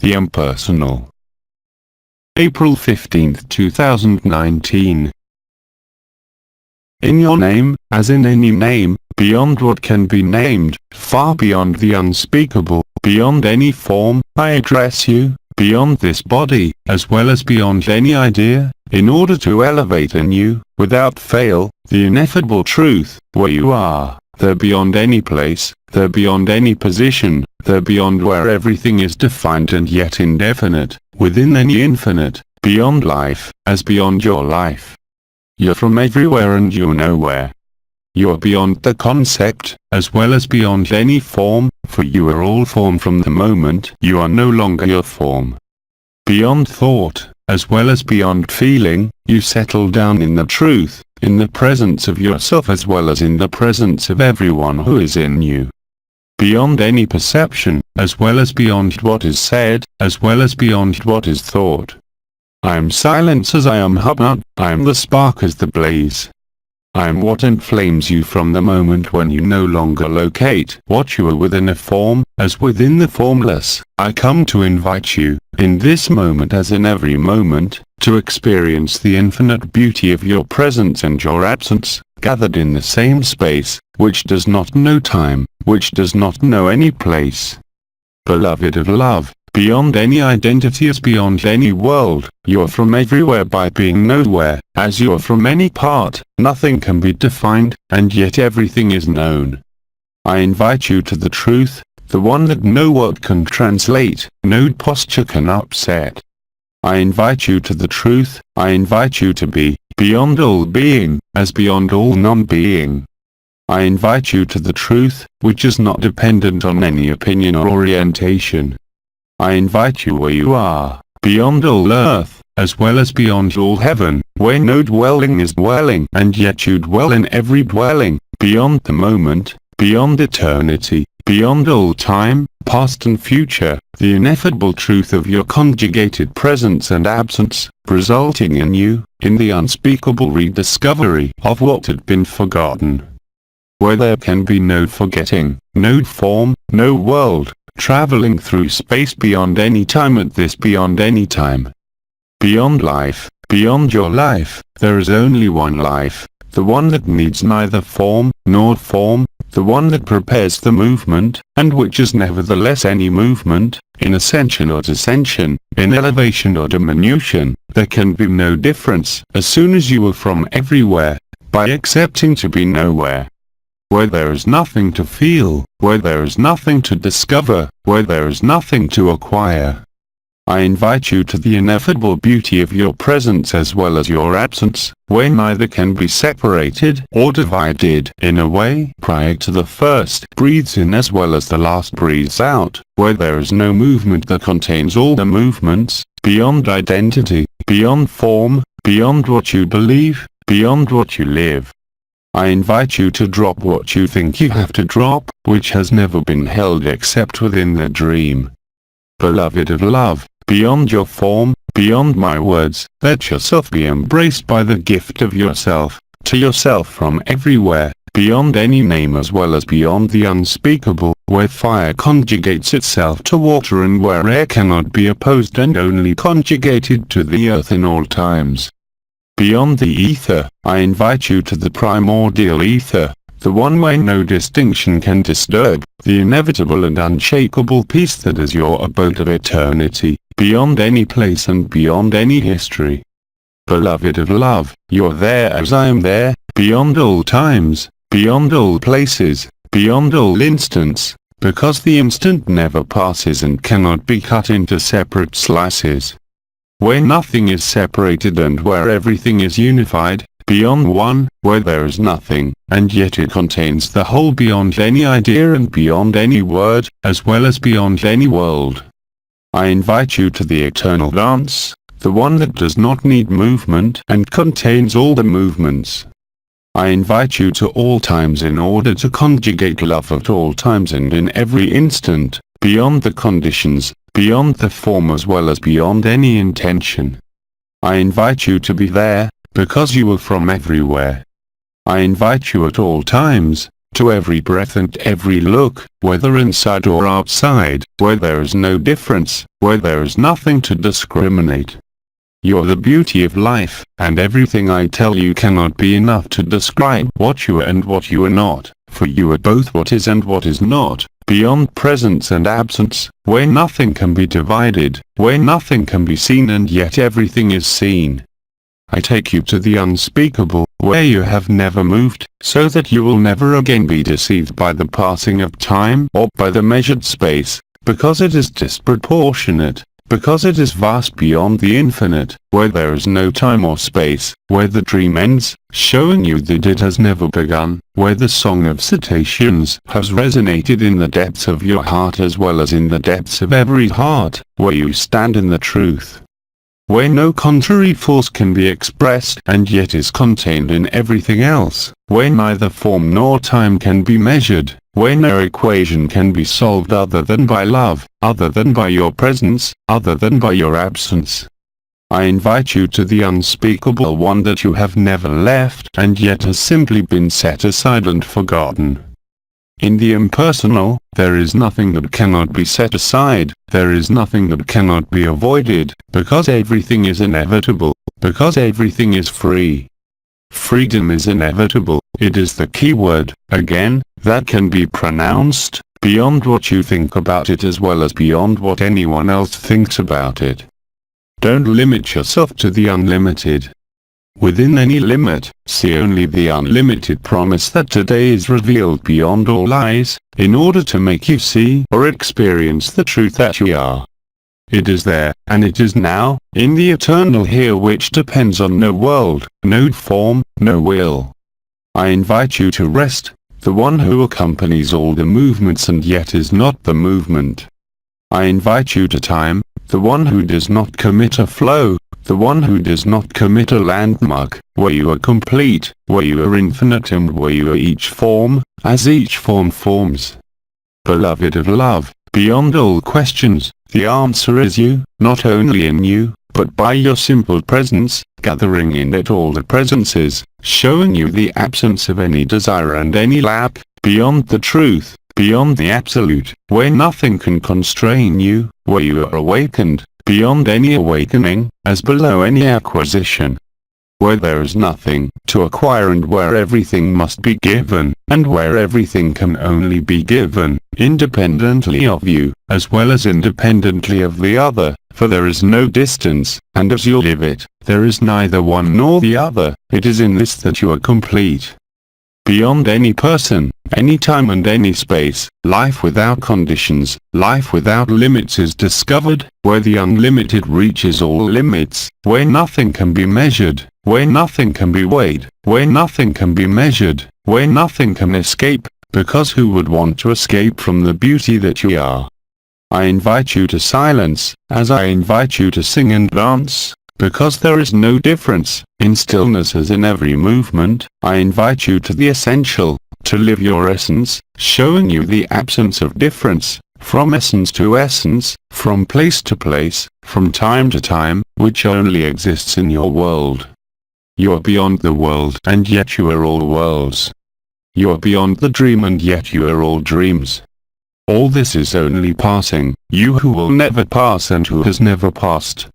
The Impersonal. April 15, 2019. In your name, as in any name, beyond what can be named, far beyond the unspeakable, beyond any form, I address you, beyond this body, as well as beyond any idea, in order to elevate in you, without fail, the ineffable truth, where you are, there beyond any place, there beyond any position, there beyond where everything is defined and yet indefinite, within any infinite, beyond life, as beyond your life. You're from everywhere and you're nowhere. You are beyond the concept, as well as beyond any form, for you are all form from the moment you are no longer your form. Beyond thought, as well as beyond feeling, you settle down in the truth, in the presence of yourself as well as in the presence of everyone who is in you. Beyond any perception, as well as beyond what is said, as well as beyond what is thought. I am silence as I am hubbub, I am the spark as the blaze. I am what inflames you from the moment when you no longer locate what you are within a form, as within the formless. I come to invite you, in this moment as in every moment, to experience the infinite beauty of your presence and your absence, gathered in the same space, which does not know time, which does not know any place. Beloved of love, beyond any identity as beyond any world, you are from everywhere by being nowhere, as you are from any part, nothing can be defined, and yet everything is known. I invite you to the truth, the one that no word can translate, no posture can upset. I invite you to the truth, I invite you to be, beyond all being, as beyond all non-being. I invite you to the truth, which is not dependent on any opinion or orientation. I invite you where you are, beyond all earth, as well as beyond all heaven, where no dwelling is dwelling, and yet you dwell in every dwelling, beyond the moment, beyond eternity, beyond all time, past and future, the ineffable truth of your conjugated presence and absence, resulting in you, in the unspeakable rediscovery of what had been forgotten. Where there can be no forgetting, no form, no world, traveling through space beyond any time at this beyond any time. Beyond life, beyond your life, there is only one life, the one that needs neither form, nor form, the one that prepares the movement, and which is nevertheless any movement, in ascension or descension, in elevation or diminution, there can be no difference, as soon as you are from everywhere, by accepting to be nowhere. Where there is nothing to feel, where there is nothing to discover, where there is nothing to acquire. I invite you to the ineffable beauty of your presence as well as your absence, where neither can be separated or divided in a way prior to the first breathes in as well as the last breathes out, where there is no movement that contains all the movements, beyond identity, beyond form, beyond what you believe, beyond what you live. I invite you to drop what you think you have to drop, which has never been held except within the dream. Beloved of love, beyond your form, beyond my words, let yourself be embraced by the gift of yourself, to yourself from everywhere, beyond any name as well as beyond the unspeakable, where fire conjugates itself to water and where air cannot be opposed and only conjugated to the earth in all times. Beyond the ether, I invite you to the primordial ether, the one where no distinction can disturb, the inevitable and unshakable peace that is your abode of eternity, beyond any place and beyond any history. Beloved of love, you're there as I am there, beyond all times, beyond all places, beyond all instants, because the instant never passes and cannot be cut into separate slices. Where nothing is separated and where everything is unified, beyond one, where there is nothing, and yet it contains the whole beyond any idea and beyond any word, as well as beyond any world. I invite you to the eternal dance, the one that does not need movement and contains all the movements. I invite you to all times in order to conjugate love at all times and in every instant, beyond the conditions, beyond the form as well as beyond any intention. I invite you to be there, because you are from everywhere. I invite you at all times, to every breath and every look, whether inside or outside, where there is no difference, where there is nothing to discriminate. You're the beauty of life, and everything I tell you cannot be enough to describe what you are and what you are not, for you are both what is and what is not, beyond presence and absence, where nothing can be divided, where nothing can be seen and yet everything is seen. I take you to the unspeakable, where you have never moved, so that you will never again be deceived by the passing of time or by the measured space, because it is disproportionate, because it is vast beyond the infinite, where there is no time or space, where the dream ends, showing you that it has never begun, where the song of cetaceans has resonated in the depths of your heart as well as in the depths of every heart, where you stand in the truth. Where no contrary force can be expressed and yet is contained in everything else, where neither form nor time can be measured, where no equation can be solved other than by love, other than by your presence, other than by your absence. I invite you to the unspeakable one that you have never left and yet has simply been set aside and forgotten. In the impersonal, there is nothing that cannot be set aside, there is nothing that cannot be avoided, because everything is inevitable, because everything is free. Freedom is inevitable, it is the key word, again, that can be pronounced, beyond what you think about it as well as beyond what anyone else thinks about it. Don't limit yourself to the unlimited. Within any limit, see only the unlimited promise that today is revealed beyond all lies, in order to make you see or experience the truth that you are. It is there, and it is now, in the eternal here which depends on no world, no form, no will. I invite you to rest, the one who accompanies all the movements and yet is not the movement. I invite you to time, the one who does not commit a flow, the one who does not commit a landmark, where you are complete, where you are infinite and where you are each form, as each form forms. Beloved of love, beyond all questions, the answer is you, not only in you, but by your simple presence, gathering in it all the presences, showing you the absence of any desire and any lack, beyond the truth, beyond the absolute, where nothing can constrain you, where you are awakened, beyond any awakening, as below any acquisition. Where there is nothing to acquire and where everything must be given, and where everything can only be given, independently of you, as well as independently of the other, for there is no distance, and as you live it, there is neither one nor the other, it is in this that you are complete. Beyond any person, any time and any space, life without conditions, life without limits is discovered, where the unlimited reaches all limits, where nothing can be measured, where nothing can be weighed, where nothing can be measured, where nothing can escape, because who would want to escape from the beauty that you are? I invite you to silence, as I invite you to sing and dance. Because there is no difference, in stillness as in every movement, I invite you to the essential, to live your essence, showing you the absence of difference, from essence to essence, from place to place, from time to time, which only exists in your world. You are beyond the world and yet you are all worlds. You are beyond the dream and yet you are all dreams. All this is only passing, you who will never pass and who has never passed.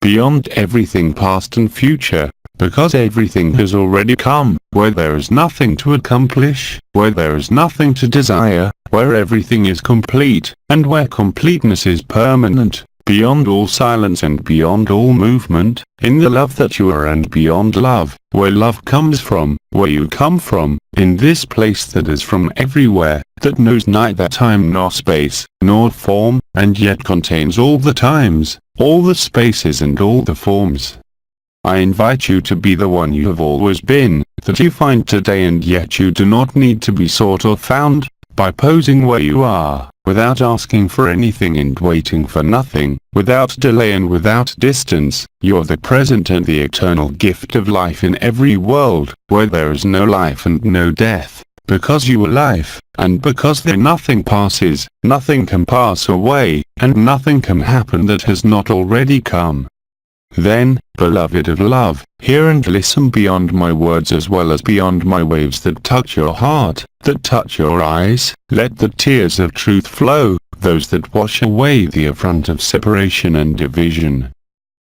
Beyond everything past and future, because everything has already come, where there is nothing to accomplish, where there is nothing to desire, where everything is complete, and where completeness is permanent, beyond all silence and beyond all movement, in the love that you are and beyond love, where love comes from, where you come from, in this place that is from everywhere, that knows neither time nor space, nor form, and yet contains all the times, all the spaces and all the forms. I invite you to be the one you have always been, that you find today and yet you do not need to be sought or found, by posing where you are, without asking for anything and waiting for nothing, without delay and without distance, you're the present and the eternal gift of life in every world, where there is no life and no death, because you are life, and because there nothing passes, nothing can pass away, and nothing can happen that has not already come. Then, beloved of love, hear and listen beyond my words as well as beyond my waves that touch your heart, that touch your eyes. Let the tears of truth flow, those that wash away the affront of separation and division.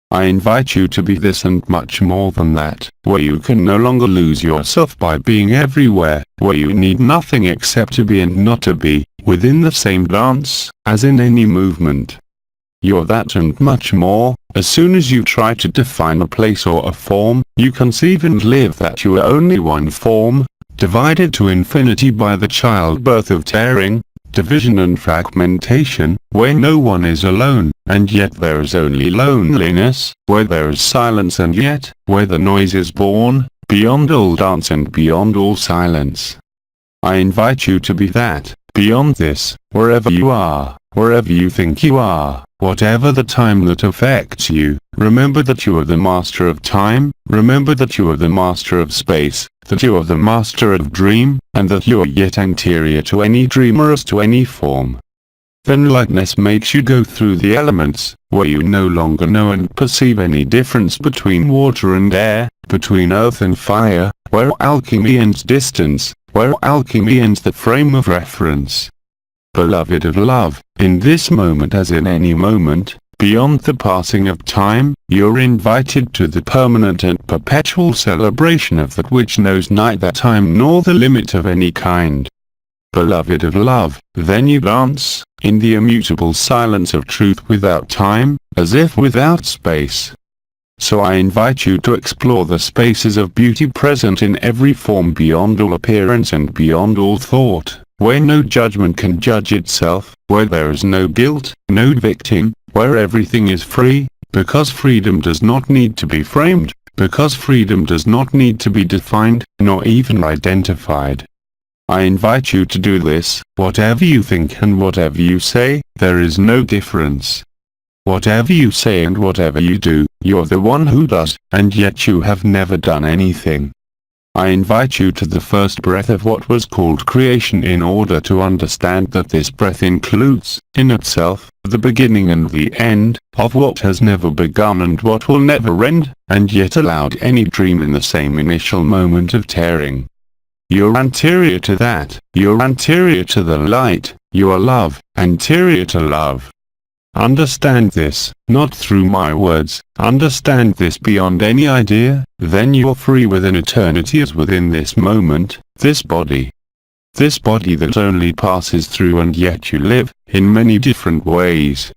I invite you to be this and much more than that, where you can no longer lose yourself by being everywhere, where you need nothing except to be and not to be, within the same dance, as in any movement. You're that and much more. As soon as you try to define a place or a form, you conceive and live that you are only one form, divided to infinity by the childbirth of tearing, division and fragmentation, where no one is alone, and yet there is only loneliness, where there is silence and yet, where the noise is born, beyond all dance and beyond all silence. I invite you to be that, beyond this, wherever you are, wherever you think you are, whatever the time that affects you. Remember that you are the master of time, remember that you are the master of space, that you are the master of dream, and that you are yet anterior to any dreamer as to any form. Then lightness makes you go through the elements, where you no longer know and perceive any difference between water and air, between earth and fire, where alchemy ends distance, where alchemy ends the frame of reference. Beloved of love, in this moment as in any moment, beyond the passing of time, you're invited to the permanent and perpetual celebration of that which knows neither time nor the limit of any kind. Beloved of love, then you dance, in the immutable silence of truth without time, as if without space. So I invite you to explore the spaces of beauty present in every form beyond all appearance and beyond all thought, where no judgment can judge itself, where there is no guilt, no victim, where everything is free, because freedom does not need to be framed, because freedom does not need to be defined, nor even identified. I invite you to do this. Whatever you think and whatever you say, there is no difference. Whatever you say and whatever you do, you're the one who does, and yet you have never done anything. I invite you to the first breath of what was called creation in order to understand that this breath includes, in itself, the beginning and the end, of what has never begun and what will never end, and yet allowed any dream in the same initial moment of tearing. You're anterior to that, you're anterior to the light, you are love, anterior to love. Understand this, not through my words, understand this beyond any idea, then you're free within eternity as within this moment, this body. This body that only passes through and yet you live, in many different ways.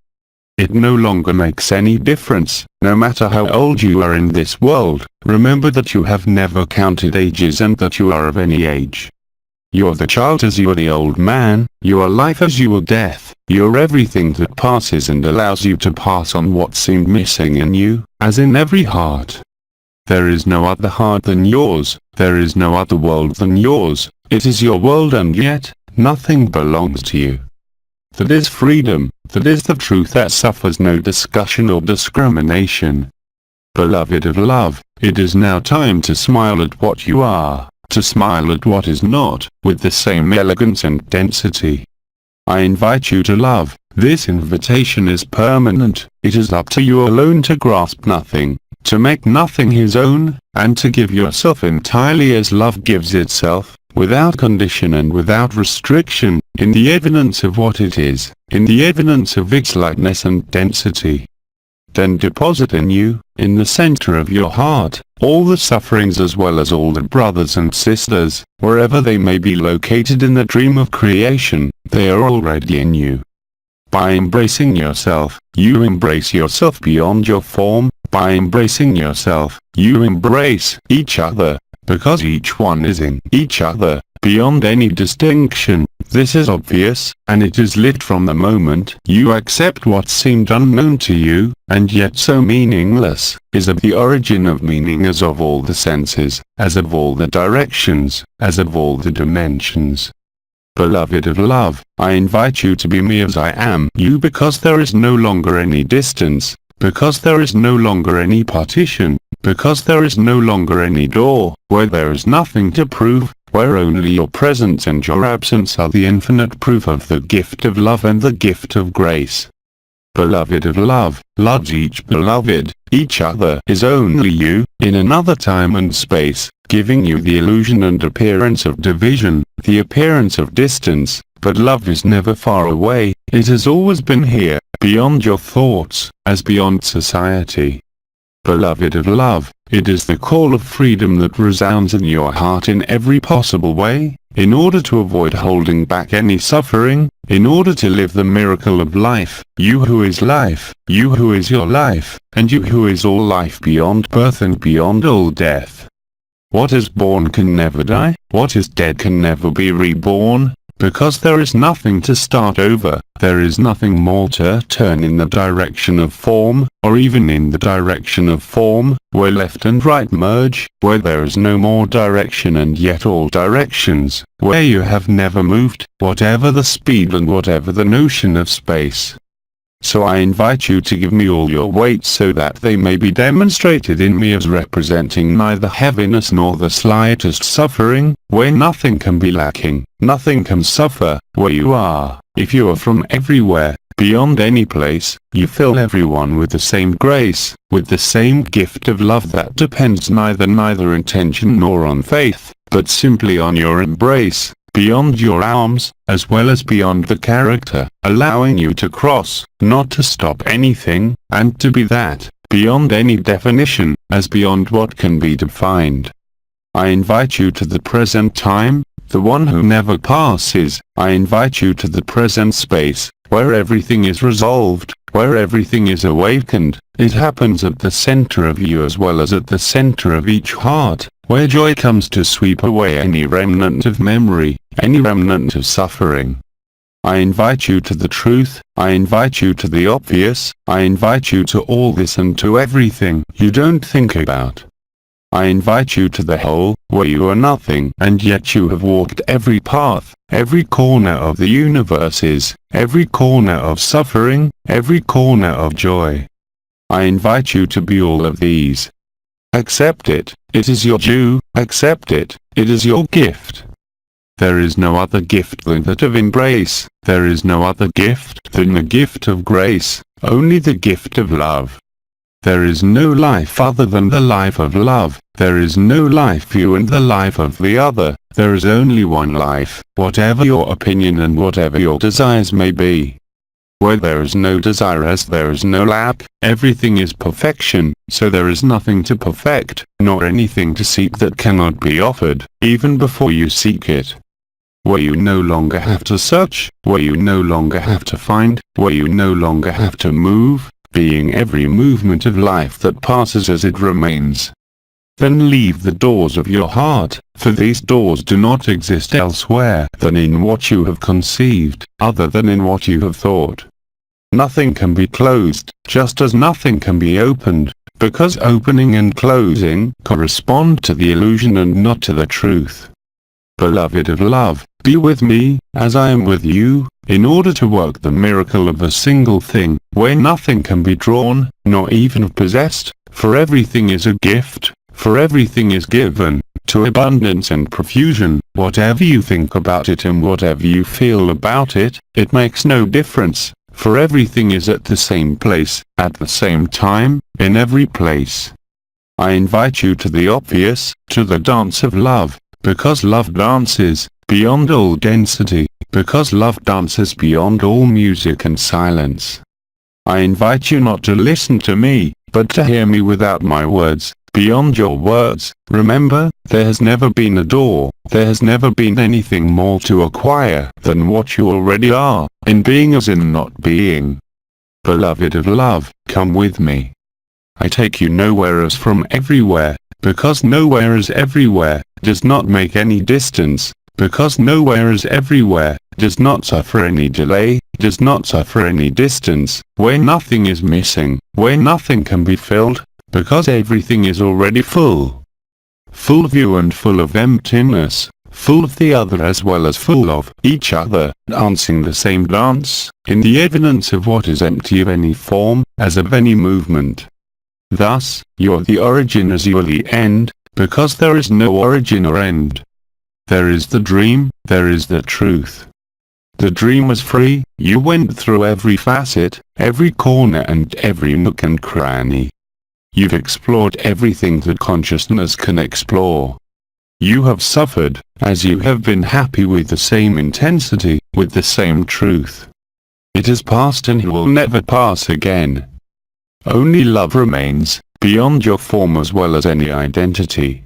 It no longer makes any difference, no matter how old you are in this world, remember that you have never counted ages and that you are of any age. You're the child as you are the old man, you are life as you are death, you're everything that passes and allows you to pass on what seemed missing in you, as in every heart. There is no other heart than yours, there is no other world than yours, it is your world and yet, nothing belongs to you. That is freedom, that is the truth that suffers no discussion or discrimination. Beloved of love, it is now time to smile at what you are, to smile at what is not, with the same elegance and density. I invite you to love. This invitation is permanent. It is up to you alone to grasp nothing, to make nothing his own, and to give yourself entirely as love gives itself, without condition and without restriction, in the evidence of what it is, in the evidence of its lightness and density. Then deposit in you, in the center of your heart, all the sufferings as well as all the brothers and sisters, wherever they may be located in the dream of creation, they are already in you. By embracing yourself, you embrace yourself beyond your form. By embracing yourself, you embrace each other, because each one is in each other, beyond any distinction. This is obvious, and it is lit from the moment you accept what seemed unknown to you, and yet so meaningless, is of the origin of meaning as of all the senses, as of all the directions, as of all the dimensions. Beloved of love, I invite you to be me as I am you because there is no longer any distance, because there is no longer any partition, because there is no longer any door, where there is nothing to prove, where only your presence and your absence are the infinite proof of the gift of love and the gift of grace. Beloved of love, loves each beloved, each other is only you, in another time and space, giving you the illusion and appearance of division, the appearance of distance, but love is never far away, it has always been here, beyond your thoughts, as beyond society. Beloved of love, it is the call of freedom that resounds in your heart in every possible way, in order to avoid holding back any suffering, in order to live the miracle of life, you who is life, you who is your life, and you who is all life beyond birth and beyond all death. What is born can never die, what is dead can never be reborn, because there is nothing to start over, there is nothing more to turn in the direction of form, or even in the direction of form, where left and right merge, where there is no more direction and yet all directions, where you have never moved, whatever the speed and whatever the notion of space. So I invite you to give me all your weight so that they may be demonstrated in me as representing neither heaviness nor the slightest suffering, where nothing can be lacking, nothing can suffer, where you are, if you are from everywhere, beyond any place, you fill everyone with the same grace, with the same gift of love that depends neither intention nor on faith, but simply on your embrace, beyond your arms, as well as beyond the character, allowing you to cross, not to stop anything, and to be that, beyond any definition, as beyond what can be defined. I invite you to the present time, the one who never passes. I invite you to the present space, where everything is resolved, where everything is awakened. It happens at the center of you as well as at the center of each heart, where joy comes to sweep away any remnant of memory, any remnant of suffering. I invite you to the truth, I invite you to the obvious, I invite you to all this and to everything you don't think about. I invite you to the whole, where you are nothing and yet you have walked every path, every corner of the universe is, every corner of suffering, every corner of joy. I invite you to be all of these. Accept it, it is your due, accept it, it is your gift. There is no other gift than that of embrace, there is no other gift than the gift of grace, only the gift of love. There is no life other than the life of love, there is no life you and the life of the other, there is only one life, whatever your opinion and whatever your desires may be. Where there is no desire as there is no lack, everything is perfection, so there is nothing to perfect, nor anything to seek that cannot be offered, even before you seek it. Where you no longer have to search, where you no longer have to find, where you no longer have to move, being every movement of life that passes as it remains. Then leave the doors of your heart, for these doors do not exist elsewhere than in what you have conceived, other than in what you have thought. Nothing can be closed, just as nothing can be opened, because opening and closing correspond to the illusion and not to the truth. Beloved of love, be with me, as I am with you, in order to work the miracle of a single thing, where nothing can be drawn, nor even possessed, for everything is a gift, for everything is given, to abundance and profusion. Whatever you think about it and whatever you feel about it, it makes no difference, for everything is at the same place, at the same time, in every place. I invite you to the obvious, to the dance of love, because love dances, beyond all density, because love dances beyond all music and silence. I invite you not to listen to me, but to hear me without my words, beyond your words. Remember, there has never been a door, there has never been anything more to acquire than what you already are, in being as in not being. Beloved of love, come with me. I take you nowhere as from everywhere, because nowhere is everywhere, does not make any distance, because nowhere is everywhere, does not suffer any delay, does not suffer any distance, where nothing is missing, where nothing can be filled, because everything is already full. Full of you and full of emptiness, full of the other as well as full of each other, dancing the same dance, in the evidence of what is empty of any form, as of any movement. Thus, you are the origin as you are the end, because there is no origin or end. There is the dream, there is the truth. The dream was free. You went through every facet, every corner and every nook and cranny. You've explored everything that consciousness can explore. You have suffered, as you have been happy with the same intensity, with the same truth. It has passed and will never pass again. Only love remains, beyond your form as well as any identity.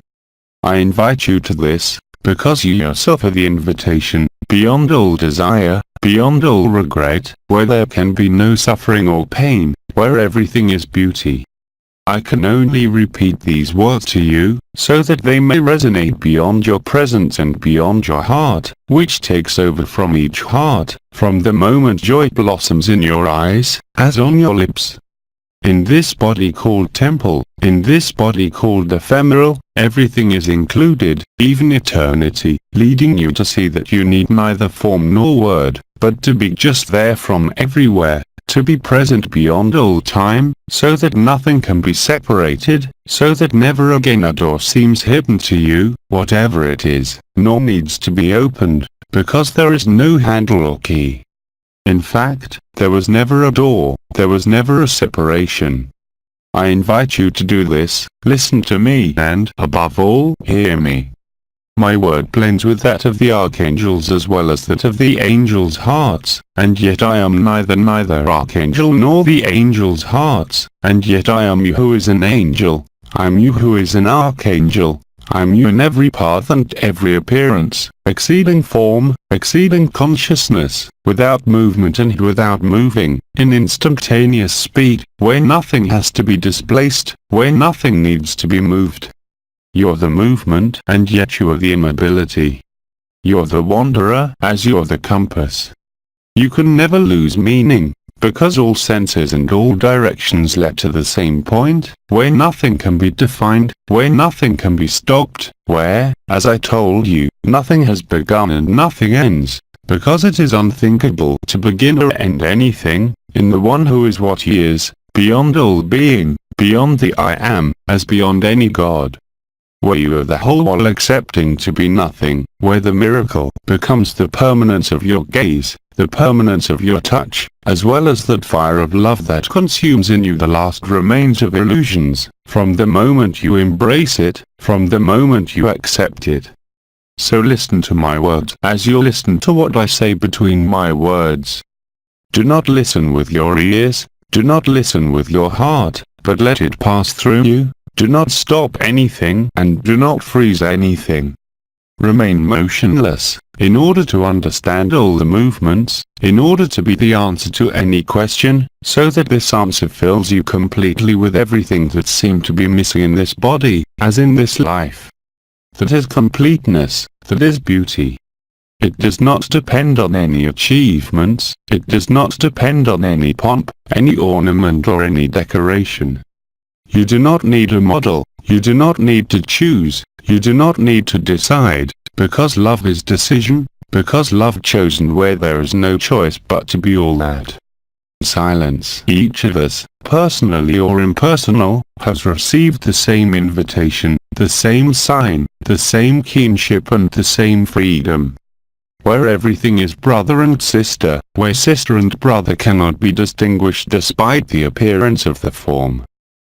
I invite you to this, because you yourself are the invitation, beyond all desire, beyond all regret, where there can be no suffering or pain, where everything is beauty. I can only repeat these words to you, so that they may resonate beyond your presence and beyond your heart, which takes over from each heart, from the moment joy blossoms in your eyes, as on your lips. In this body called temple, in this body called ephemeral, everything is included, even eternity, leading you to see that you need neither form nor word, but to be just there from everywhere, to be present beyond all time, so that nothing can be separated, so that never again a door seems hidden to you, whatever it is, nor needs to be opened, because there is no handle or key. In fact, there was never a door, there was never a separation. I invite you to do this, listen to me and, above all, hear me. My word blends with that of the archangels as well as that of the angels' hearts, and yet I am neither archangel nor the angels' hearts, and yet I am you who is an angel, I am you who is an archangel, I am you in every path and every appearance, exceeding form, exceeding consciousness, without movement and without moving, in instantaneous speed, where nothing has to be displaced, where nothing needs to be moved. You're the movement, and yet you are the immobility. You're the wanderer, as you're the compass. You can never lose meaning, because all senses and all directions lead to the same point, where nothing can be defined, where nothing can be stopped, where, as I told you, nothing has begun and nothing ends, because it is unthinkable to begin or end anything, in the one who is what he is, beyond all being, beyond the I am, as beyond any God. Where you are the whole while accepting to be nothing, where the miracle becomes the permanence of your gaze, the permanence of your touch, as well as that fire of love that consumes in you the last remains of illusions, from the moment you embrace it, from the moment you accept it. So listen to my words as you listen to what I say between my words. Do not listen with your ears, do not listen with your heart, but let it pass through you. Do not stop anything and do not freeze anything. Remain motionless, in order to understand all the movements, in order to be the answer to any question, so that this answer fills you completely with everything that seemed to be missing in this body, as in this life. That is completeness, that is beauty. It does not depend on any achievements, it does not depend on any pomp, any ornament or any decoration. You do not need a model, you do not need to choose, you do not need to decide, because love is decision, because love chosen where there is no choice but to be all that. Silence. Each of us, personally or impersonal, has received the same invitation, the same sign, the same kinship and the same freedom. Where everything is brother and sister, where sister and brother cannot be distinguished despite the appearance of the form.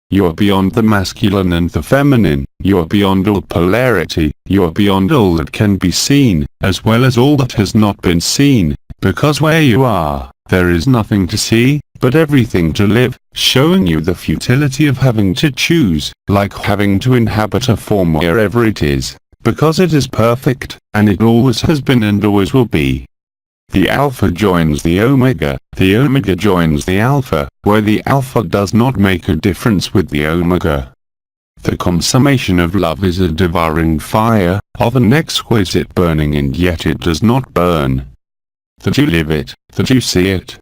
You are beyond the masculine and the feminine, you are beyond all polarity, you are beyond all that can be seen, as well as all that has not been seen, because where you are, there is nothing to see, but everything to live, showing you the futility of having to choose, like having to inhabit a form wherever it is, because it is perfect, and it always has been and always will be. The Alpha joins the Omega joins the Alpha, where the Alpha does not make a difference with the Omega. The consummation of love is a devouring fire, of an exquisite burning and yet it does not burn. That you live it, that you see it.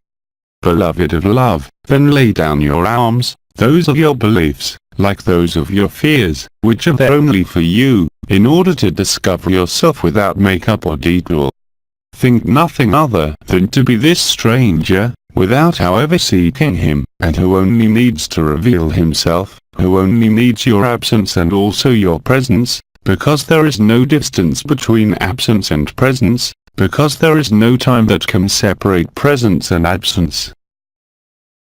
Beloved of love, then lay down your arms, those of your beliefs, like those of your fears, which are there only for you, in order to discover yourself without makeup or detour. Think nothing other than to be this stranger, without however seeking him, and who only needs to reveal himself, who only needs your absence and also your presence, because there is no distance between absence and presence, because there is no time that can separate presence and absence.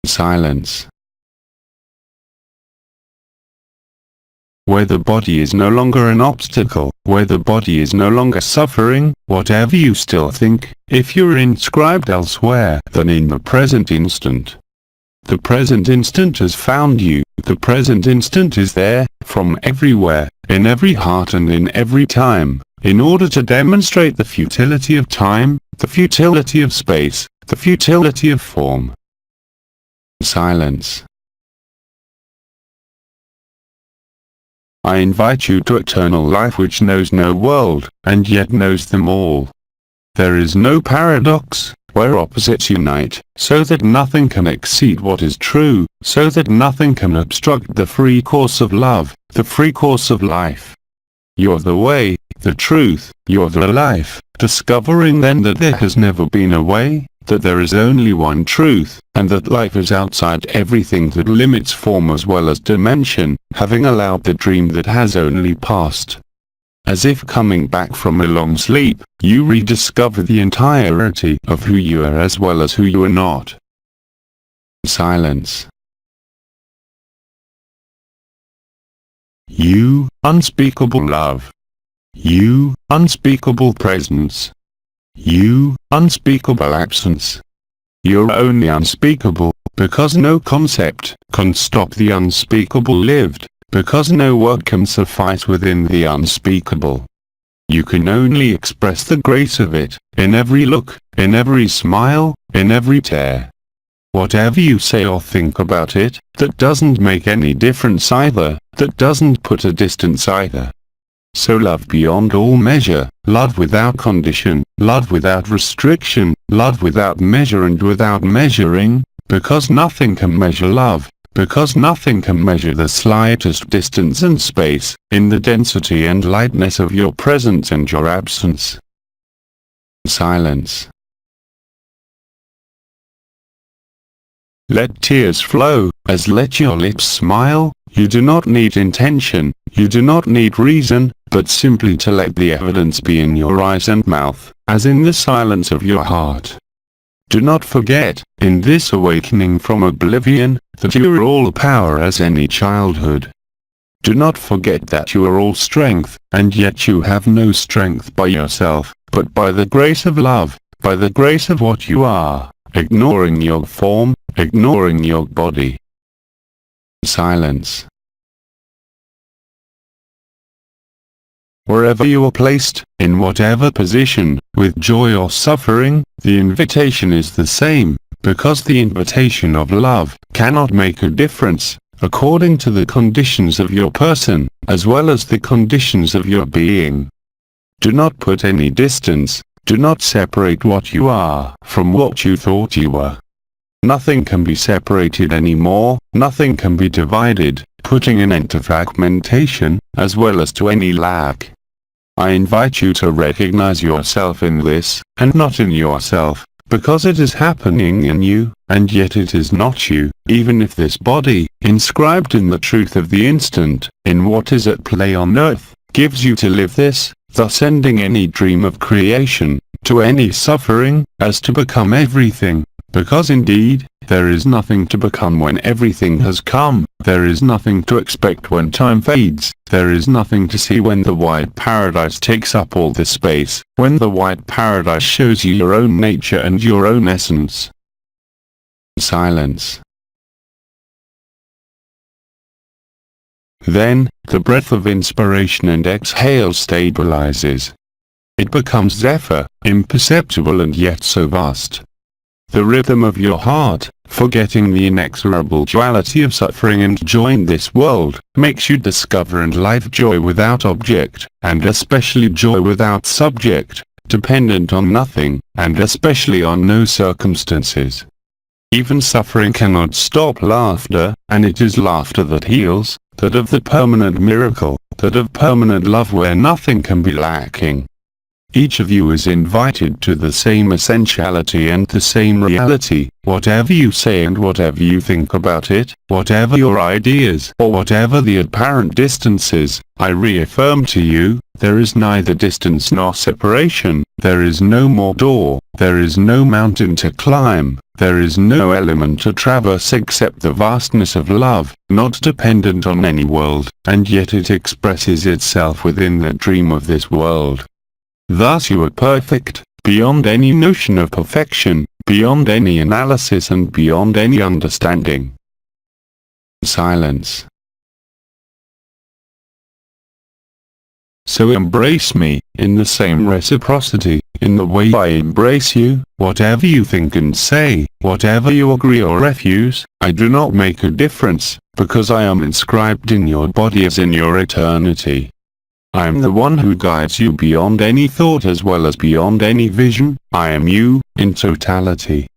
Silence. Where the body is no longer an obstacle, where the body is no longer suffering, whatever you still think, if you're inscribed elsewhere than in the present instant. The present instant has found you, the present instant is there, from everywhere, in every heart and in every time, in order to demonstrate the futility of time, the futility of space, the futility of form. Silence. I invite you to eternal life which knows no world, and yet knows them all. There is no paradox, where opposites unite, so that nothing can exceed what is true, so that nothing can obstruct the free course of love, the free course of life. You're the way, the truth, you're the life, discovering then that there has never been a way, that there is only one truth, and that life is outside everything that limits form as well as dimension, having allowed the dream that has only passed. As if coming back from a long sleep, you rediscover the entirety of who you are as well as who you are not. Silence. You, unspeakable love. You, unspeakable presence. You, unspeakable absence. You're only unspeakable, because no concept can stop the unspeakable lived, because no word can suffice within the unspeakable. You can only express the grace of it, in every look, in every smile, in every tear. Whatever you say or think about it, that doesn't make any difference either, that doesn't put a distance either. So love beyond all measure, love without condition, love without restriction, love without measure and without measuring, because nothing can measure love, because nothing can measure the slightest distance and space, in the density and lightness of your presence and your absence. Silence. Let tears flow, as let your lips smile. You do not need intention, you do not need reason, but simply to let the evidence be in your eyes and mouth, as in the silence of your heart. Do not forget, in this awakening from oblivion, that you are all power as any childhood. Do not forget that you are all strength, and yet you have no strength by yourself, but by the grace of love, by the grace of what you are, ignoring your form, ignoring your body. Silence. Wherever you are placed, in whatever position, with joy or suffering, the invitation is the same, because the invitation of love cannot make a difference, according to the conditions of your person, as well as the conditions of your being. Do not put any distance, do not separate what you are from what you thought you were. Nothing can be separated anymore, nothing can be divided, putting an end to fragmentation, as well as to any lack. I invite you to recognize yourself in this, and not in yourself, because it is happening in you, and yet it is not you, even if this body, inscribed in the truth of the instant, in what is at play on earth, gives you to live this, thus ending any dream of creation, to any suffering, as to become everything. Because indeed, there is nothing to become when everything has come, there is nothing to expect when time fades, there is nothing to see when the wide paradise takes up all the space, when the wide paradise shows you your own nature and your own essence. Silence. Then, the breath of inspiration and exhale stabilizes. It becomes zephyr, imperceptible and yet so vast. The rhythm of your heart, forgetting the inexorable duality of suffering and joy in this world, makes you discover and life joy without object, and especially joy without subject, dependent on nothing, and especially on no circumstances. Even suffering cannot stop laughter, and it is laughter that heals, that of the permanent miracle, that of permanent love where nothing can be lacking. Each of you is invited to the same essentiality and the same reality, whatever you say and whatever you think about it, whatever your ideas or whatever the apparent distances, I reaffirm to you, there is neither distance nor separation, there is no more door, there is no mountain to climb, there is no element to traverse except the vastness of love, not dependent on any world, and yet it expresses itself within the dream of this world. Thus you are perfect, beyond any notion of perfection, beyond any analysis and beyond any understanding. Silence. So embrace me, in the same reciprocity, in the way I embrace you, whatever you think and say, whatever you agree or refuse, I do not make a difference, because I am inscribed in your body as in your eternity. I am the one who guides you beyond any thought as well as beyond any vision, I am you, in totality.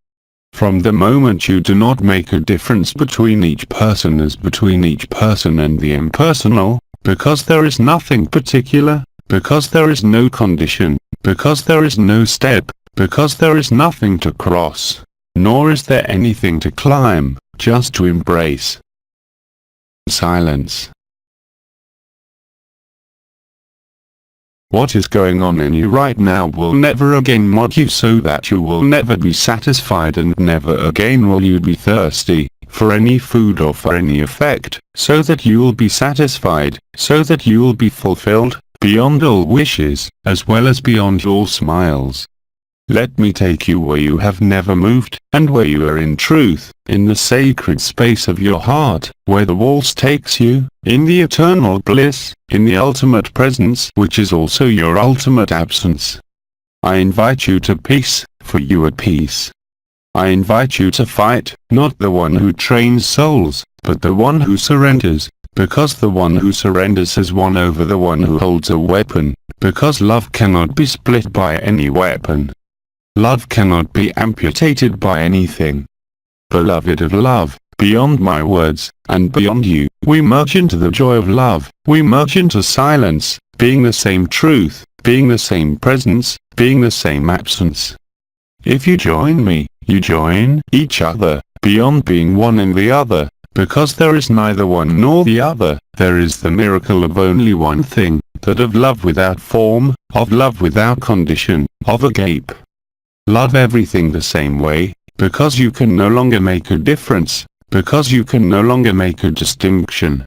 From the moment you do not make a difference between each person as between each person and the impersonal, because there is nothing particular, because there is no condition, because there is no step, because there is nothing to cross, nor is there anything to climb, just to embrace. Silence. What is going on in you right now will never again mod you so that you will never be satisfied, and never again will you be thirsty for any food or for any effect, so that you will be satisfied, so that you will be fulfilled, beyond all wishes, as well as beyond all smiles. Let me take you where you have never moved, and where you are in truth, in the sacred space of your heart, where the waltz takes you, in the eternal bliss, in the ultimate presence which is also your ultimate absence. I invite you to peace, for you are peace. I invite you to fight, not the one who trains souls, but the one who surrenders, because the one who surrenders has won over the one who holds a weapon, because love cannot be split by any weapon. Love cannot be amputated by anything. Beloved of love, beyond my words, and beyond you, we merge into the joy of love, we merge into silence, being the same truth, being the same presence, being the same absence. If you join me, you join each other, beyond being one in the other, because there is neither one nor the other, there is the miracle of only one thing, that of love without form, of love without condition, of agape. Love everything the same way, because you can no longer make a difference, because you can no longer make a distinction.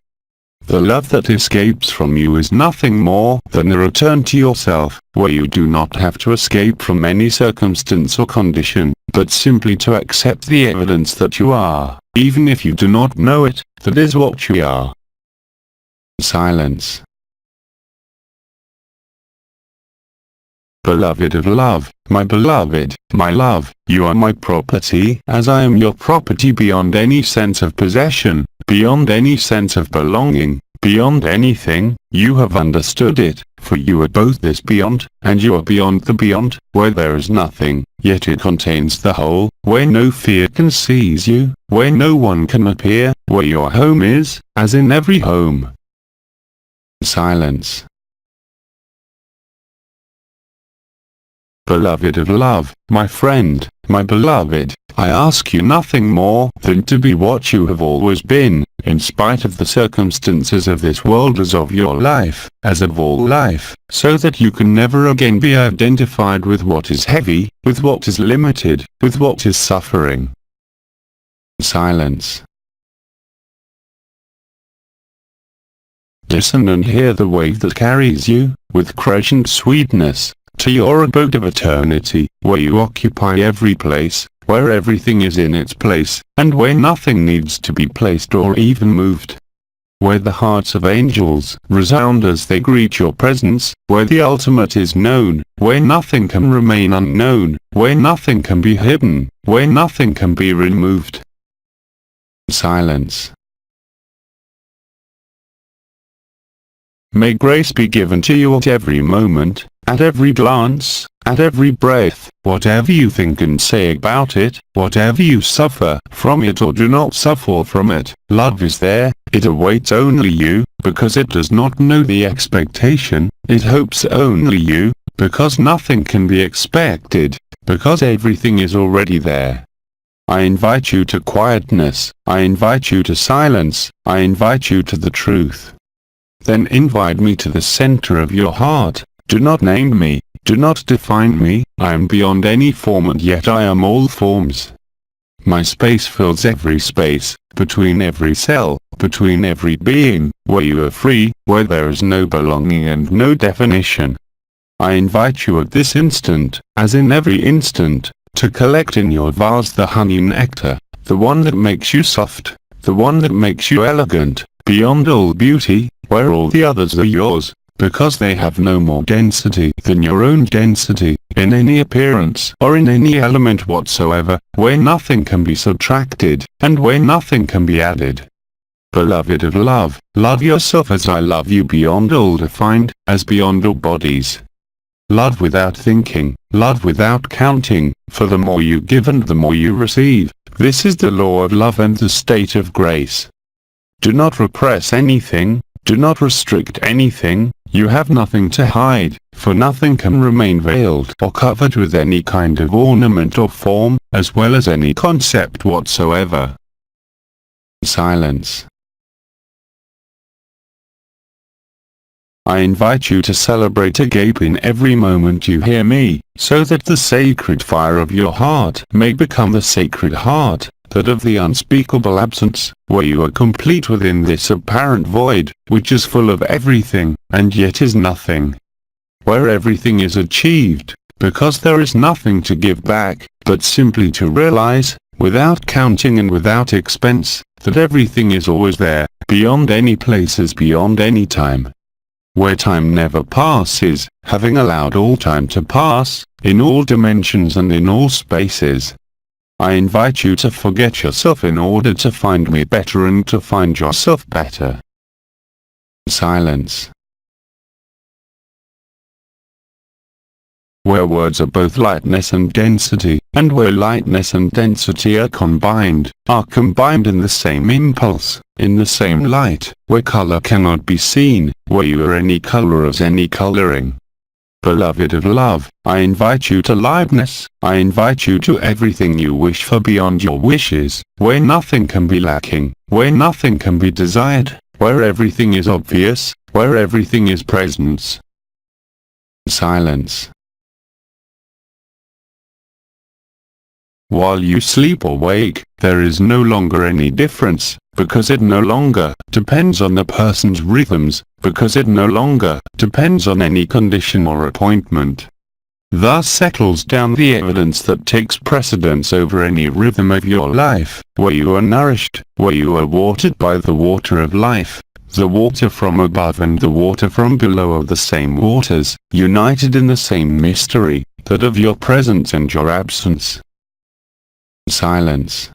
The love that escapes from you is nothing more than a return to yourself, where you do not have to escape from any circumstance or condition, but simply to accept the evidence that you are, even if you do not know it, that is what you are. Silence. Beloved of love, my beloved, my love, you are my property as I am your property, beyond any sense of possession, beyond any sense of belonging, beyond anything. You have understood it, for you are both this beyond, and you are beyond the beyond, where there is nothing, yet it contains the whole, where no fear can seize you, where no one can appear, where your home is, as in every home. Silence. Beloved of love, my friend, my beloved, I ask you nothing more than to be what you have always been, in spite of the circumstances of this world, as of your life, as of all life, so that you can never again be identified with what is heavy, with what is limited, with what is suffering. Silence. Listen and hear the wave that carries you, with crescent sweetness, to your abode of eternity, where you occupy every place, where everything is in its place, and where nothing needs to be placed or even moved. Where the hearts of angels resound as they greet your presence, where the ultimate is known, where nothing can remain unknown, where nothing can be hidden, where nothing can be removed. Silence. May grace be given to you at every moment, at every glance, at every breath, whatever you think and say about it, whatever you suffer from it or do not suffer from it, love is there, it awaits only you, because it does not know the expectation, it hopes only you, because nothing can be expected, because everything is already there. I invite you to quietness, I invite you to silence, I invite you to the truth. then invite me to the center of your heart. Do not name me, do not define me, I am beyond any form and yet I am all forms. My space fills every space, between every cell, between every being, where you are free, where there is no belonging and no definition. I invite you at this instant, as in every instant, to collect in your vase the honey nectar, the one that makes you soft, the one that makes you elegant, beyond all beauty, where all the others are yours, because they have no more density than your own density, in any appearance or in any element whatsoever, where nothing can be subtracted, and where nothing can be added. Beloved of love, love yourself as I love you beyond all defined, as beyond all bodies. Love without thinking, love without counting, for the more you give and the more you receive. This is the law of love and the state of grace. Do not repress anything, do not restrict anything, you have nothing to hide, for nothing can remain veiled or covered with any kind of ornament or form, as well as any concept whatsoever. Silence. I invite you to celebrate Agape in every moment you hear me, so that the sacred fire of your heart may become the sacred heart, that of the unspeakable absence, where you are complete within this apparent void, which is full of everything, and yet is nothing. Where everything is achieved, because there is nothing to give back, but simply to realize, without counting and without expense, that everything is always there, beyond any places, beyond any time. Where time never passes, having allowed all time to pass, in all dimensions and in all spaces. I invite you to forget yourself in order to find me better and to find yourself better. Silence. Where words are both lightness and density, and where lightness and density are combined in the same impulse, in the same light, where color cannot be seen, where you are any color as any coloring. Beloved of love, I invite you to liveness, I invite you to everything you wish for beyond your wishes, where nothing can be lacking, where nothing can be desired, where everything is obvious, where everything is presence. Silence. While you sleep or wake, there is no longer any difference, because it no longer depends on the person's rhythms, because it no longer depends on any condition or appointment. Thus settles down the evidence that takes precedence over any rhythm of your life, where you are nourished, where you are watered by the water of life. The water from above and the water from below are the same waters, united in the same mystery, that of your presence and your absence. Silence.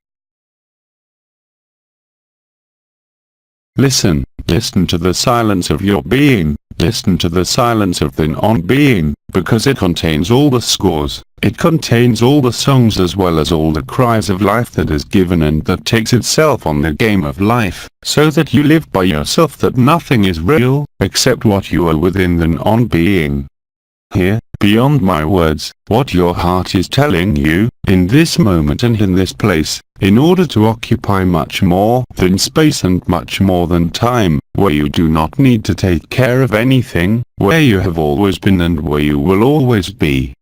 Listen, listen to the silence of your being, listen to the silence of the non-being, because it contains all the scores, it contains all the songs as well as all the cries of life that is given and that takes itself on the game of life, so that you live by yourself, that nothing is real, except what you are within the non-being. Hear, beyond my words, what your heart is telling you, in this moment and in this place, in order to occupy much more than space and much more than time, where you do not need to take care of anything, where you have always been and where you will always be.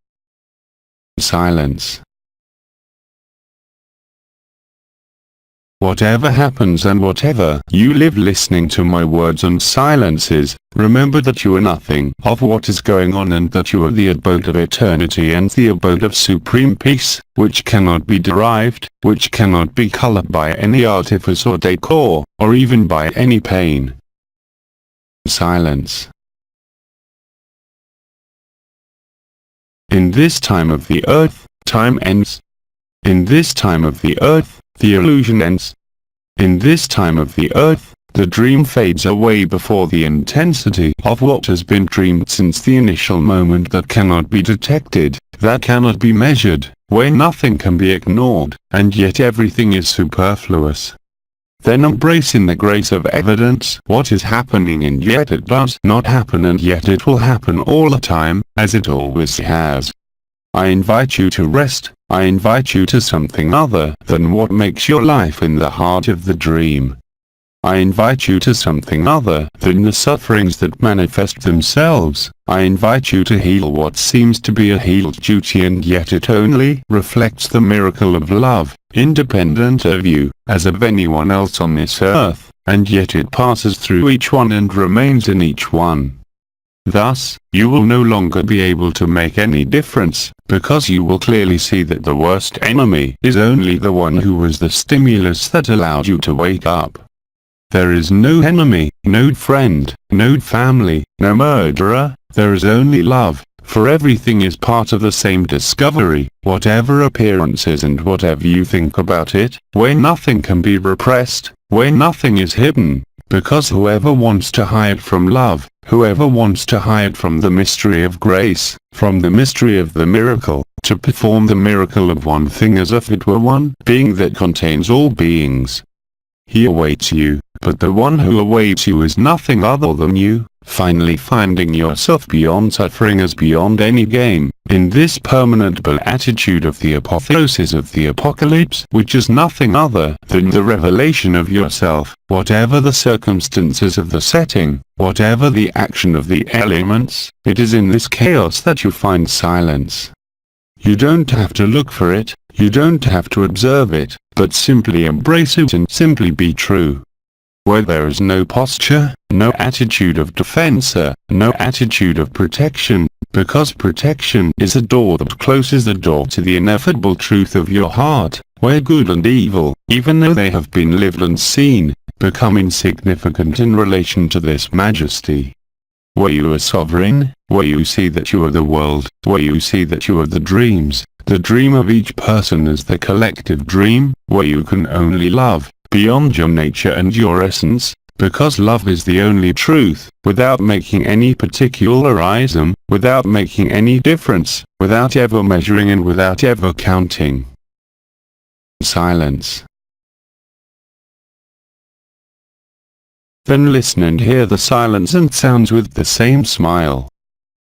Silence. Whatever happens and whatever you live listening to my words and silences, remember that you are nothing of what is going on and that you are the abode of eternity and the abode of supreme peace, which cannot be derived, which cannot be colored by any artifice or decor, or even by any pain. Silence. In this time of the earth, time ends. In this time of the earth, the illusion ends. In this time of the earth, the dream fades away before the intensity of what has been dreamed since the initial moment, that cannot be detected, that cannot be measured, where nothing can be ignored, and yet everything is superfluous. Then embrace in the grace of evidence what is happening, and yet it does not happen, and yet it will happen all the time, as it always has. I invite you to rest, I invite you to something other than what makes your life in the heart of the dream. I invite you to something other than the sufferings that manifest themselves. I invite you to heal what seems to be a healed duty, and yet it only reflects the miracle of love, independent of you, as of anyone else on this earth, and yet it passes through each one and remains in each one. Thus, you will no longer be able to make any difference, because you will clearly see that the worst enemy is only the one who was the stimulus that allowed you to wake up. There is no enemy, no friend, no family, no murderer, there is only love, for everything is part of the same discovery, whatever appearances and whatever you think about it, where nothing can be repressed, where nothing is hidden, because whoever wants to hide from love, whoever wants to hide from the mystery of grace, from the mystery of the miracle, to perform the miracle of one thing as if it were one being that contains all beings, he awaits you, but the one who awaits you is nothing other than you, finally finding yourself beyond suffering as beyond any gain, in this permanent beatitude of the apotheosis of the apocalypse, which is nothing other than the revelation of yourself, whatever the circumstances of the setting, whatever the action of the elements, it is in this chaos that you find silence. You don't have to look for it, you don't have to observe it, but simply embrace it and simply be true. Where there is no posture, no attitude of defense, no attitude of protection, because protection is a door that closes the door to the ineffable truth of your heart, where good and evil, even though they have been lived and seen, become insignificant in relation to this majesty. Where you are sovereign, where you see that you are the world, where you see that you are the dreams, the dream of each person is the collective dream, where you can only love, beyond your nature and your essence, because love is the only truth, without making any particularism, without making any difference, without ever measuring and without ever counting. Silence. Then listen and hear the silence and sounds with the same smile.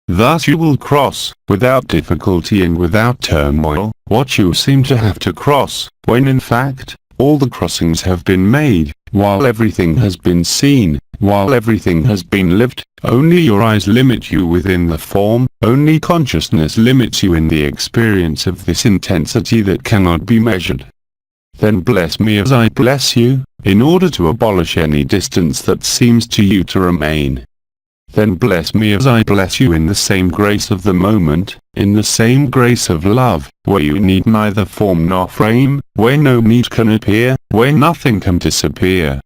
Thus you will cross, without difficulty and without turmoil, what you seem to have to cross, when in fact, all the crossings have been made, while everything has been seen, while everything has been lived, only your eyes limit you within the form, only consciousness limits you in the experience of this intensity that cannot be measured. Then bless me as I bless you, in order to abolish any distance that seems to you to remain. Then bless me as I bless you in the same grace of the moment, in the same grace of love, where you need neither form nor frame, where no need can appear, where nothing can disappear.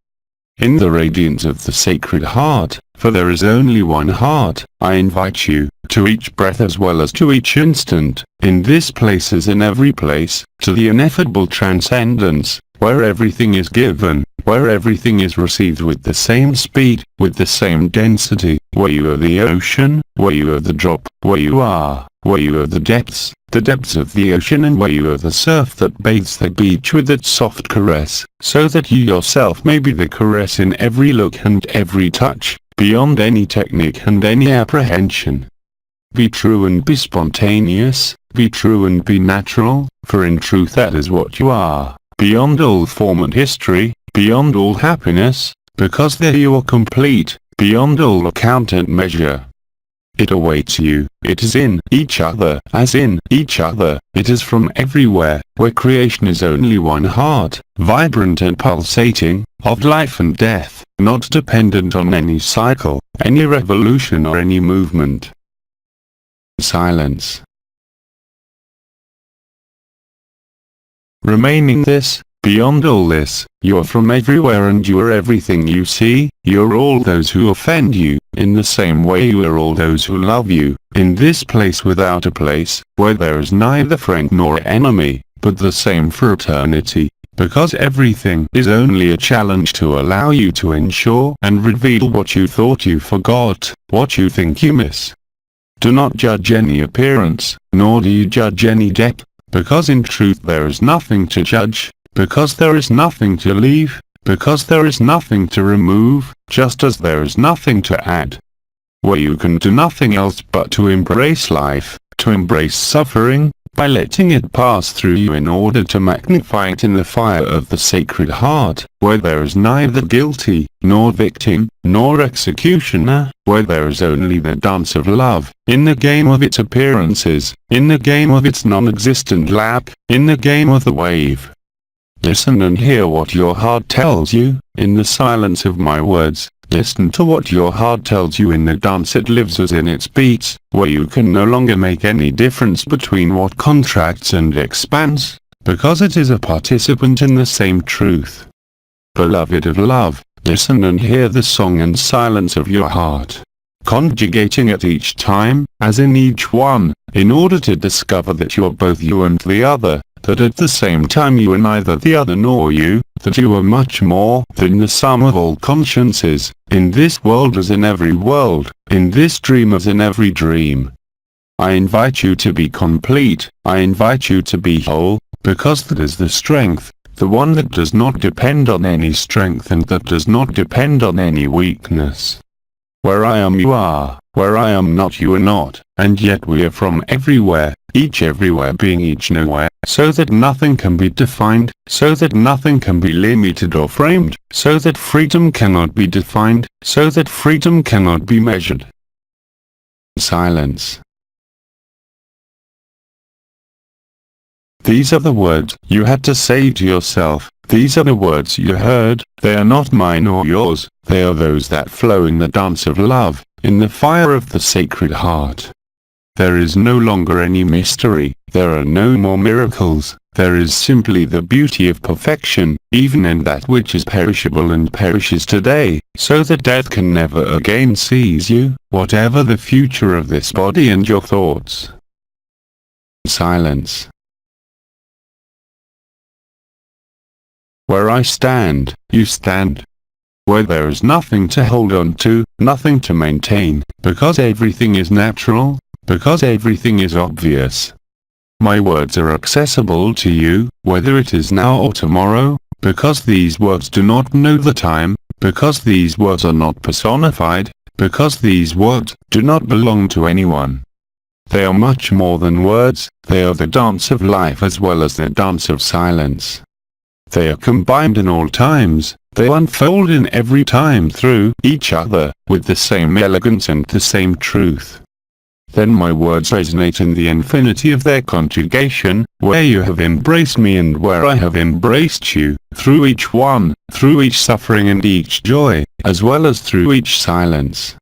In the radiance of the Sacred Heart, for there is only one heart, I invite you, to each breath as well as to each instant, in this place as in every place, to the ineffable transcendence, where everything is given, where everything is received with the same speed, with the same density, where you are the ocean, where you are the drop, where you are the depths of the ocean, and where you are the surf that bathes the beach with its soft caress, so that you yourself may be the caress in every look and every touch, beyond any technique and any apprehension. Be true and be spontaneous, be true and be natural, for in truth that is what you are, beyond all form and history, beyond all happiness, because there you are complete, beyond all account and measure. It awaits you, it is in each other, as in each other, it is from everywhere, where creation is only one heart, vibrant and pulsating, of life and death, not dependent on any cycle, any revolution or any movement. Silence. Remaining this, beyond all this, you are from everywhere and you are everything you see, you are all those who offend you, in the same way you are all those who love you, in this place without a place, where there is neither friend nor enemy, but the same for eternity, because everything is only a challenge to allow you to ensure and reveal what you thought you forgot, what you think you miss. Do not judge any appearance, nor do you judge any depth, because in truth there is nothing to judge, because there is nothing to leave, because there is nothing to remove, just as there is nothing to add. Where you can do nothing else but to embrace life, to embrace suffering, by letting it pass through you in order to magnify it in the fire of the Sacred Heart, where there is neither guilty, nor victim, nor executioner, where there is only the dance of love, in the game of its appearances, in the game of its non-existent lack, in the game of the wave. Listen and hear what your heart tells you, in the silence of my words. Listen to what your heart tells you in the dance it lives as in its beats, where you can no longer make any difference between what contracts and expands, because it is a participant in the same truth. Beloved of love, listen and hear the song and silence of your heart, conjugating at each time, as in each one, in order to discover that you're both you and the other, that at the same time you are neither the other nor you, that you are much more than the sum of all consciences, in this world as in every world, in this dream as in every dream. I invite you to be complete, I invite you to be whole, because that is the strength, the one that does not depend on any strength and that does not depend on any weakness. Where I am you are, where I am not you are not, and yet we are from everywhere, each everywhere being each nowhere, so that nothing can be defined, so that nothing can be limited or framed, so that freedom cannot be defined, so that freedom cannot be measured. Silence. These are the words you had to say to yourself. These are the words you heard. They are not mine or yours. They are those that flow in the dance of love, in the fire of the Sacred Heart. There is no longer any mystery. There are no more miracles. There is simply the beauty of perfection, even in that which is perishable and perishes today, so that death can never again seize you, whatever the future of this body and your thoughts. Silence. Where I stand, you stand. Where there is nothing to hold on to, nothing to maintain, because everything is natural, because everything is obvious. My words are accessible to you, whether it is now or tomorrow, because these words do not know the time, because these words are not personified, because these words do not belong to anyone. They are much more than words, they are the dance of life as well as the dance of silence. They are combined in all times, they unfold in every time through each other, with the same elegance and the same truth. Then my words resonate in the infinity of their conjugation, where you have embraced me and where I have embraced you, through each one, through each suffering and each joy, as well as through each silence.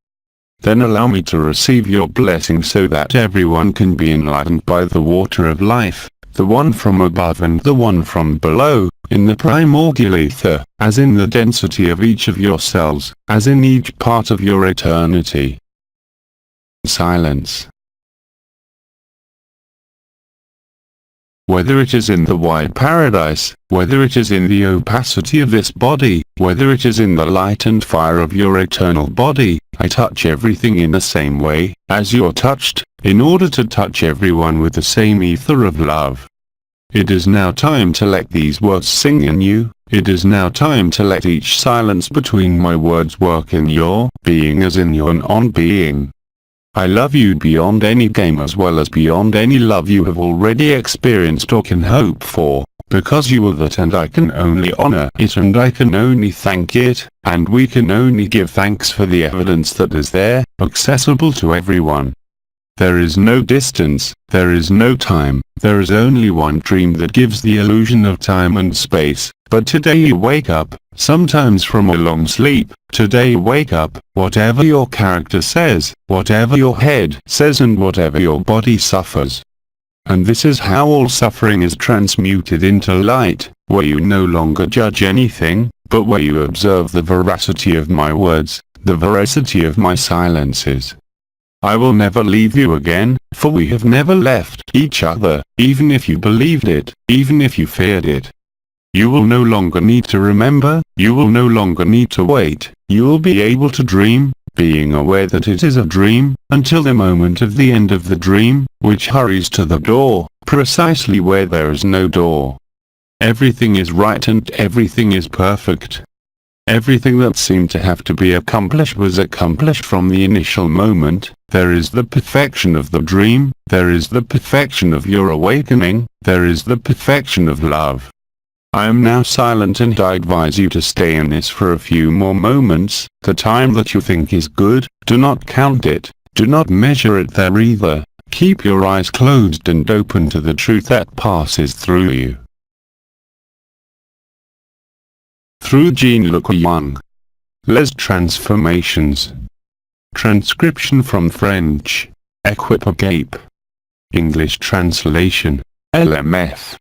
Then allow me to receive your blessing so that everyone can be enlightened by the water of life, the one from above and the one from below, in the primordial ether, as in the density of each of your cells, as in each part of your eternity. Silence. Whether it is in the wide paradise, whether it is in the opacity of this body, whether it is in the light and fire of your eternal body, I touch everything in the same way, as you're touched, in order to touch everyone with the same ether of love. It is now time to let these words sing in you, it is now time to let each silence between my words work in your being as in your non-being. I love you beyond any game as well as beyond any love you have already experienced or can hope for, because you are that and I can only honor it and I can only thank it, and we can only give thanks for the evidence that is there, accessible to everyone. There is no distance, there is no time, there is only one dream that gives the illusion of time and space, but today you wake up, sometimes from a long sleep, today you wake up, whatever your character says, whatever your head says and whatever your body suffers. And this is how all suffering is transmuted into light, where you no longer judge anything, but where you observe the veracity of my words, the veracity of my silences. I will never leave you again, for we have never left each other, even if you believed it, even if you feared it. You will no longer need to remember, you will no longer need to wait, you will be able to dream, being aware that it is a dream, until the moment of the end of the dream, which hurries to the door, precisely where there is no door. Everything is right and everything is perfect. Everything that seemed to have to be accomplished was accomplished from the initial moment. There is the perfection of the dream, there is the perfection of your awakening, there is the perfection of love. I am now silent and I advise you to stay in this for a few more moments. The time that you think is good, do not count it, do not measure it there either. Keep your eyes closed and open to the truth that passes through you. Through Jean-Luc Young. Les Transformations. Transcription from French. Agape. English translation. LMF.